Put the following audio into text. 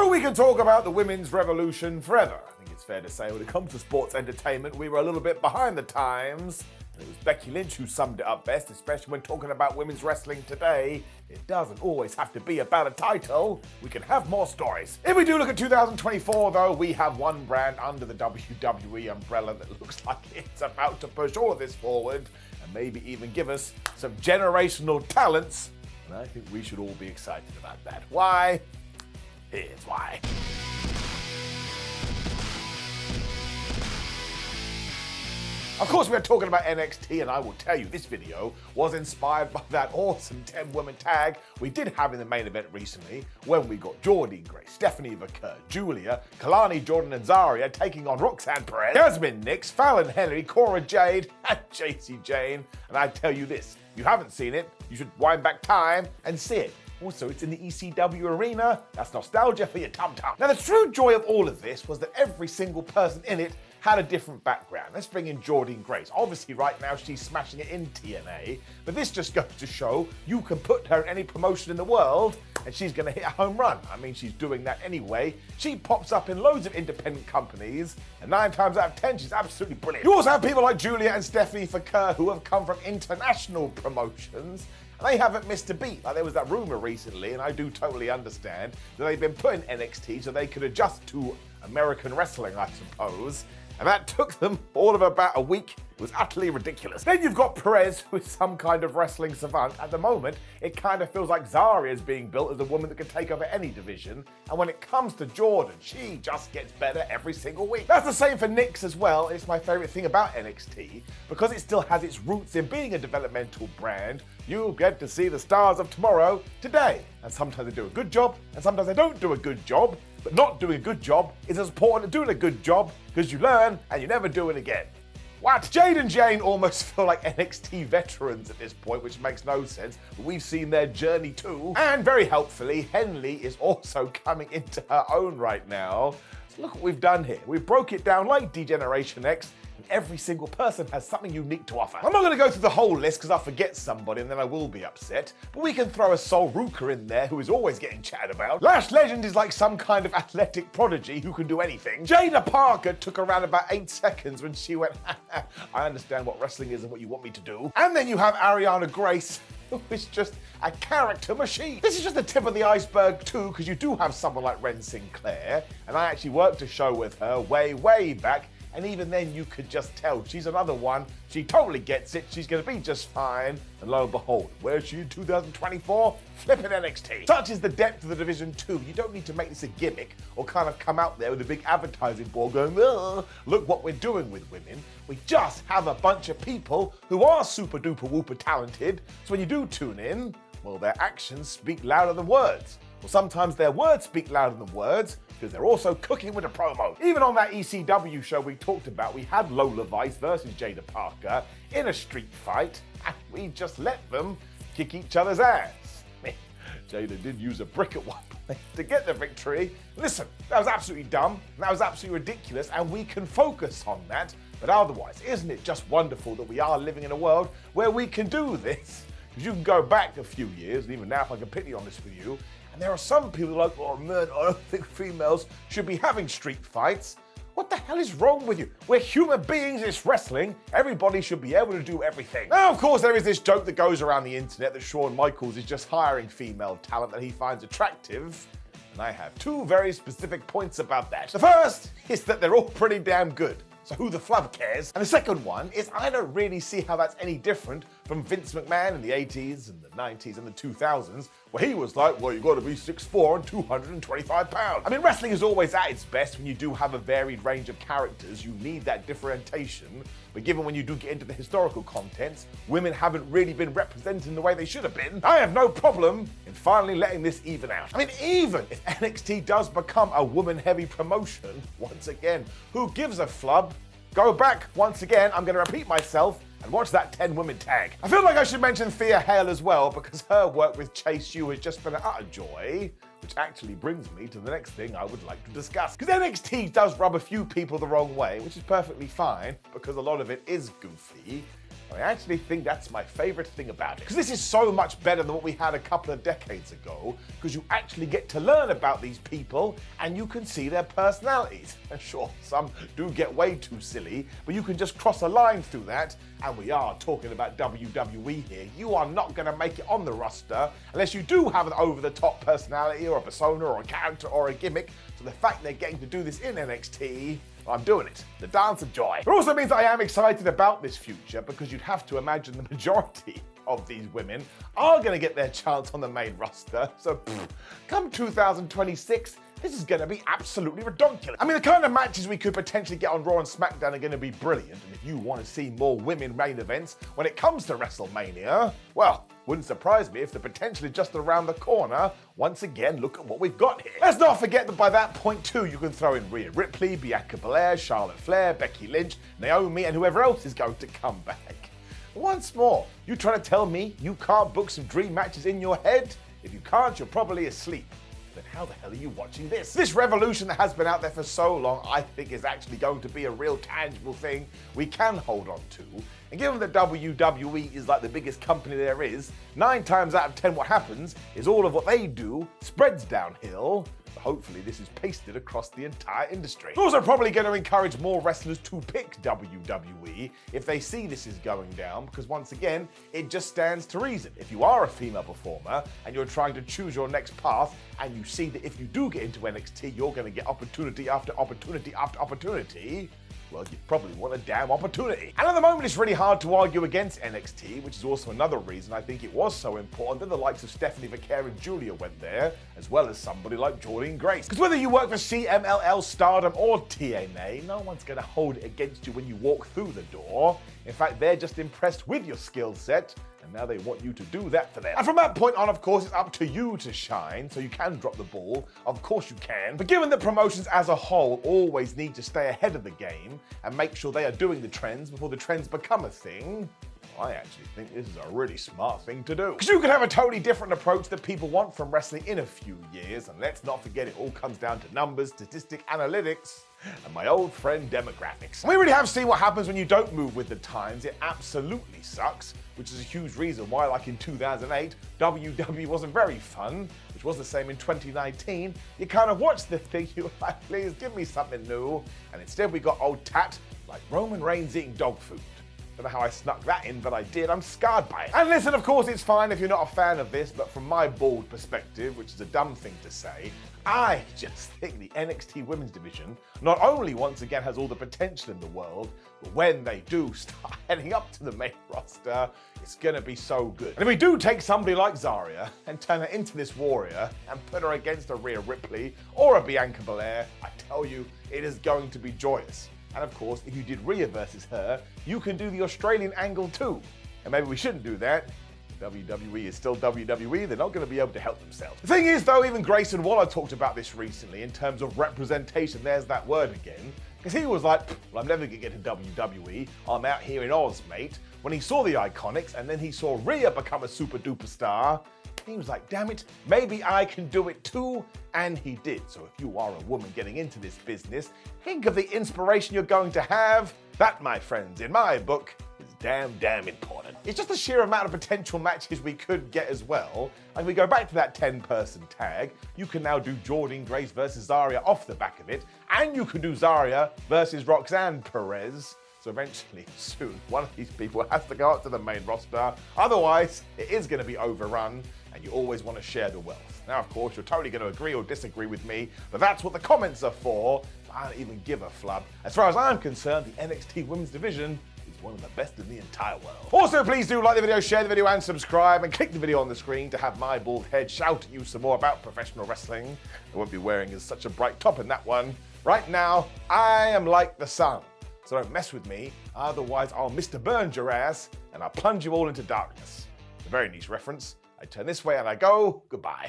So we can talk about the women's revolution forever. I think it's fair to say when it comes to sports entertainment, we were a little bit behind the times. It was Becky Lynch who summed it up best, especially when talking about women's wrestling today. It doesn't always have to be about a title. We can have more stories. If we do look at 2024, though, we have one brand under the WWE umbrella that looks like it's about to push all of this forward and maybe even give us some generational talents. And I think we should all be excited about that. Why? Here's why. Of course, we're talking about NXT, and I will tell you, this video was inspired by that awesome 10-woman tag we did have in the main event recently, when we got Jordynne Grace, Stephanie Vaquer, Julia, Kalani Jordan and Zarya taking on Roxanne Perez, Jasmine Nix, Fallon Henley, Cora Jade, and JC Jane. And I tell you this, if you haven't seen it, you should wind back time and see it. Also, it's in the ECW arena. That's nostalgia for your tum-tum. Now, the true joy of all of this was that every single person in it had a different background. Let's bring in Jordynne Grace. Obviously, right now, she's smashing it in TNA, but this just goes to show you can put her in any promotion in the world, and she's gonna hit a home run. I mean, she's doing that anyway. She pops up in loads of independent companies, and 9 times out of 10, she's absolutely brilliant. You also have people like Julia and Stephanie Vaquer who have come from international promotions, and they haven't missed a beat. Like, there was that rumor recently, and I do totally understand, that they've been put in NXT so they could adjust to American wrestling, I suppose. And that took them all of about a week. It was utterly ridiculous. Then you've got Perez, who is some kind of wrestling savant. At the moment, it kind of feels like Zarya is being built as a woman that can take over any division. And when it comes to Jordan, she just gets better every single week. That's the same for Nix as well. It's my favorite thing about NXT, because it still has its roots in being a developmental brand. You get to see the stars of tomorrow today. And sometimes they do a good job, and sometimes they don't do a good job. But not doing a good job is as important as doing a good job, because you learn and you never do it again. What? Jade and Jane almost feel like NXT veterans at this point, which makes no sense, but we've seen their journey too. And very helpfully, Henley is also coming into her own right now. So look what we've done here. We broke it down like D-Generation X, and every single person has something unique to offer. I'm not going to go through the whole list because I'll forget somebody and then I will be upset, but we can throw a Sol Ruka in there who is always getting chatted about. Lash Legend is like some kind of athletic prodigy who can do anything. Jada Parker took around about 8 seconds when she went, I understand what wrestling is and what you want me to do. And then you have Ariana Grace, who is just a character machine. This is just the tip of the iceberg too, because you do have someone like Ren Sinclair, and I actually worked a show with her way back, and even then you could just tell she's another one. She totally gets it. She's gonna be just fine. And lo and behold, where's she in 2024? Flipping NXT. Such is the depth of the division too. You don't need to make this a gimmick or kind of come out there with a big advertising board going, look what we're doing with women. We just have a bunch of people who are super duper whooper talented. So when you do tune in, well, their actions speak louder than words. Well, sometimes their words speak louder than words, because they're also cooking with a promo. Even on that ECW show we talked about, we had Lola Vice versus Jada Parker in a street fight, and we just let them kick each other's ass. Jada did use a brick at one point to get the victory. Listen, that was absolutely dumb, and that was absolutely ridiculous, and we can focus on that. But otherwise, isn't it just wonderful that we are living in a world where we can do this? Because you can go back a few years, and even now if I can pity on this with you, and there are some people like, oh man, I don't think females should be having street fights. What the hell is wrong with you? We're human beings, it's wrestling. Everybody should be able to do everything. Now, of course, there is this joke that goes around the internet that Shawn Michaels is just hiring female talent that he finds attractive. And I have 2 very specific points about that. The first is that they're all pretty damn good. So who the flub cares? And the second one is I don't really see how that's any different from Vince McMahon in the 80s and the 90s and the 2000s, where he was like, well, you gotta be 6'4" and 225 pounds. I mean, wrestling is always at its best when you do have a varied range of characters. You need that differentiation. But given when you do get into the historical contents, women haven't really been represented in the way they should have been. I have no problem in finally letting this even out. I mean, even if NXT does become a woman-heavy promotion, once again, who gives a flub? Go back, once again, I'm gonna repeat myself, and watch that 10-woman tag. I feel like I should mention Thea Hale as well, because her work with Chase U has just been an utter joy, which actually brings me to the next thing I would like to discuss. Because NXT does rub a few people the wrong way, which is perfectly fine, because a lot of it is goofy. I actually think that's my favorite thing about it. Because this is so much better than what we had a couple of decades ago, because you actually get to learn about these people and you can see their personalities. And sure, some do get way too silly, but you can just cross a line through that. And we are talking about WWE here. You are not going to make it on the roster unless you do have an over-the-top personality or a persona or a character or a gimmick. So the fact they're getting to do this in NXT, I'm doing it. The dance of joy. It also means I am excited about this future because you'd have to imagine the majority of these women are going to get their chance on the main roster. So come 2026, this is going to be absolutely ridiculous. I mean, the kind of matches we could potentially get on Raw and SmackDown are going to be brilliant. And if you want to see more women main events when it comes to WrestleMania, well, wouldn't surprise me if the potential is just around the corner. Once again, look at what we've got here. Let's not forget that by that point too, you can throw in Rhea Ripley, Bianca Belair, Charlotte Flair, Becky Lynch, Naomi, and whoever else is going to come back. Once more, you trying to tell me you can't book some dream matches in your head? If you can't, you're probably asleep. Then how the hell are you watching this? This revolution that has been out there for so long, I think is actually going to be a real tangible thing we can hold on to. And given that WWE is like the biggest company there is, 9 times out of 10 what happens is all of what they do spreads downhill. But hopefully this is pasted across the entire industry. It's also probably going to encourage more wrestlers to pick WWE if they see this is going down, because once again, it just stands to reason. If you are a female performer and you're trying to choose your next path, and you see that if you do get into NXT, you're going to get opportunity after opportunity after opportunity, well, you probably want a damn opportunity. And at the moment, it's really hard to argue against NXT, which is also another reason I think it was so important that the likes of Stephanie Vaquer and Julia went there, as well as somebody like Jordynne Grace. Because whether you work for CMLL, Stardom, or TNA, no one's going to hold it against you when you walk through the door. In fact, they're just impressed with your skill set, and now they want you to do that for them. And from that point on, of course, it's up to you to shine, so you can drop the ball. Of course you can. But given that promotions as a whole always need to stay ahead of the game and make sure they are doing the trends before the trends become a thing, I actually think this is a really smart thing to do. Because you could have a totally different approach that people want from wrestling in a few years, and let's not forget it all comes down to numbers, statistics, analytics, and my old friend demographics. We really have seen what happens when you don't move with the times. It absolutely sucks, which is a huge reason why, like in 2008, WWE wasn't very fun, which was the same in 2019. You kind of watch the thing, you're like, please give me something new, and instead we got old tat like Roman Reigns eating dog food. Don't know how I snuck that in, but I did. I'm scarred by it. And listen, of course, it's fine if you're not a fan of this, but from my bald perspective, which is a dumb thing to say, I just think the NXT Women's Division not only once again has all the potential in the world, but when they do start heading up to the main roster, it's gonna be so good. And if we do take somebody like Zarya and turn her into this warrior and put her against a Rhea Ripley or a Bianca Belair, I tell you, it is going to be joyous. And of course, if you did Rhea versus her, you can do the Australian angle too. And maybe we shouldn't do that. WWE is still WWE, they're not going to be able to help themselves. The thing is though, even Grayson Waller talked about this recently in terms of representation, there's that word again, because he was like, well, I'm never going to get to WWE, I'm out here in Oz, mate. When he saw the Iconics and then he saw Rhea become a super duper star, he was like, damn it, maybe I can do it too, and he did. So if you are a woman getting into this business, think of the inspiration you're going to have. That, my friends, in my book, is damn important. It's just the sheer amount of potential matches we could get as well. Like, if we go back to that 10-person tag, you can now do Jordynne Grace versus Zarya off the back of it, and you can do Zarya versus Roxanne Perez. So eventually, soon, one of these people has to go up to the main roster. Otherwise, it is going to be overrun, and you always want to share the wealth. Now, of course, you're totally going to agree or disagree with me, but that's what the comments are for. I don't even give a flub. As far as I'm concerned, the NXT Women's Division is one of the best in the entire world. Also, please do like the video, share the video, and subscribe, and click the video on the screen to have my bald head shout at you some more about professional wrestling. I won't be wearing such a bright top in that one. Right now, I am like the sun. So don't mess with me, otherwise I'll Mr. Burn your ass and I'll plunge you all into darkness. It's a very niche reference. I turn this way and I go, goodbye.